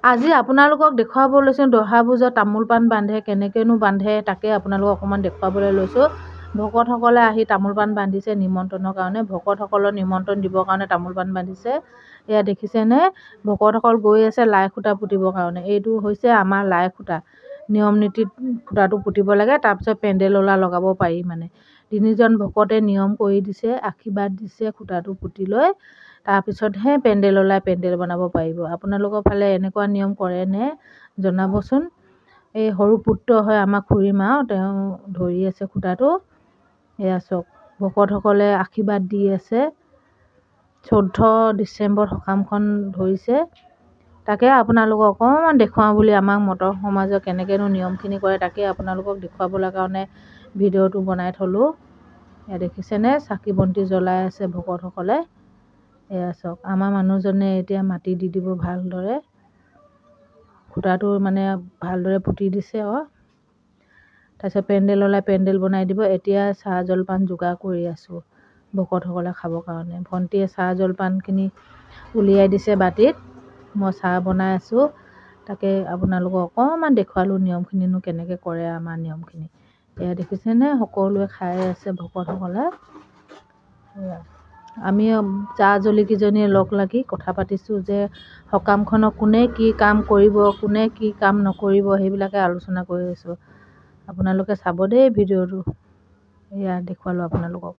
আজি আপোনালোকক দেখুৱাব লৈছোঁ দহা ভোজত তামোল পাণ বান্ধে, কেনেকৈনো বান্ধে তাকে আপোনালোকক অকণমান দেখুৱাবলৈ লৈছোঁ। ভকতসকলে আহি তামোল পাণ বান্ধিছে নিমন্ত্ৰণৰ কাৰণে। ভকতসকলৰ নিমন্ত্ৰণ দিবৰ কাৰণে তামোল পাণ বান্ধিছে। এয়া দেখিছেনে? ভকতসকল গৈ আছে লাই খুঁটা পুতিবৰ কাৰণে। এইটো হৈছে আমাৰ লাই খুঁটা। নিয়ম নীতিত খুঁটাটো পুতিব লাগে, তাৰপিছত পেণ্ডেল ওলা লগাব পাৰি মানে। তিনিজন ভকতে নিয়ম কৰি দিছে, আশীৰ্বাদ দিছে খুঁটাটো পুতি লৈ। তাৰপিছতহে পেণ্ডেল ওলাই পেণ্ডেল বনাব পাৰিব। আপোনালোকৰ ফালে এনেকুৱা নিয়ম কৰেনে জনাবচোন। এই সৰু পুত্ৰ হয় আমাৰ খুৰীমা, তেওঁ ধৰি আছে খুঁটাটো। এয়া চাওক, ভকতসকলে আশীৰ্বাদ দি আছে। 14 ডিচেম্বৰত সকামখন ধৰিছে। তাকে আপোনালোকক অকণমান দেখুৱাওঁ বুলি আমাক মটৰ সমাজৰ কেনেকৈনো নিয়মখিনি কৰে তাকে আপোনালোকক দেখুৱাবলৈ কাৰণে ভিডিঅ'টো বনাই থ'লোঁ। এয়া দেখিছেনে? চাকি বন্তি জ্বলাই আছে ভকতসকলে। এয়া চাওক, আমাৰ মানুহজনে এতিয়া মাটি দি দিব ভালদৰে। খুঁটাটো মানে ভালদৰে পুতি দিছে তাৰপিছত পেণ্ডেল ওলাই পেণ্ডেল বনাই দিব। এতিয়া চাহ জলপান যোগাৰ কৰি আছোঁ ভকতসকলে খাবৰ কাৰণে। ভণ্টিয়ে চাহ জলপানখিনি উলিয়াই দিছে বাটিত, মই চাহ বনাই আছোঁ। তাকে আপোনালোকক অকণমান দেখুৱালোঁ নিয়মখিনিনো কেনেকৈ কৰে আমাৰ নিয়মখিনি। এয়া দেখিছেনে? সকলোৱে খাই আছে ভকতসকলে। এয়া আমি জা জলিকেইজনীয়ে লগ লাগি কথা পাতিছোঁ যে সকামখনত কোনে কি কাম কৰিব, কোনে কি কাম নকৰিব, সেইবিলাকে আলোচনা কৰি আছোঁ। আপোনালোকে চাব দেই ভিডিঅ'টো। এয়া দেখুৱালোঁ আপোনালোকক।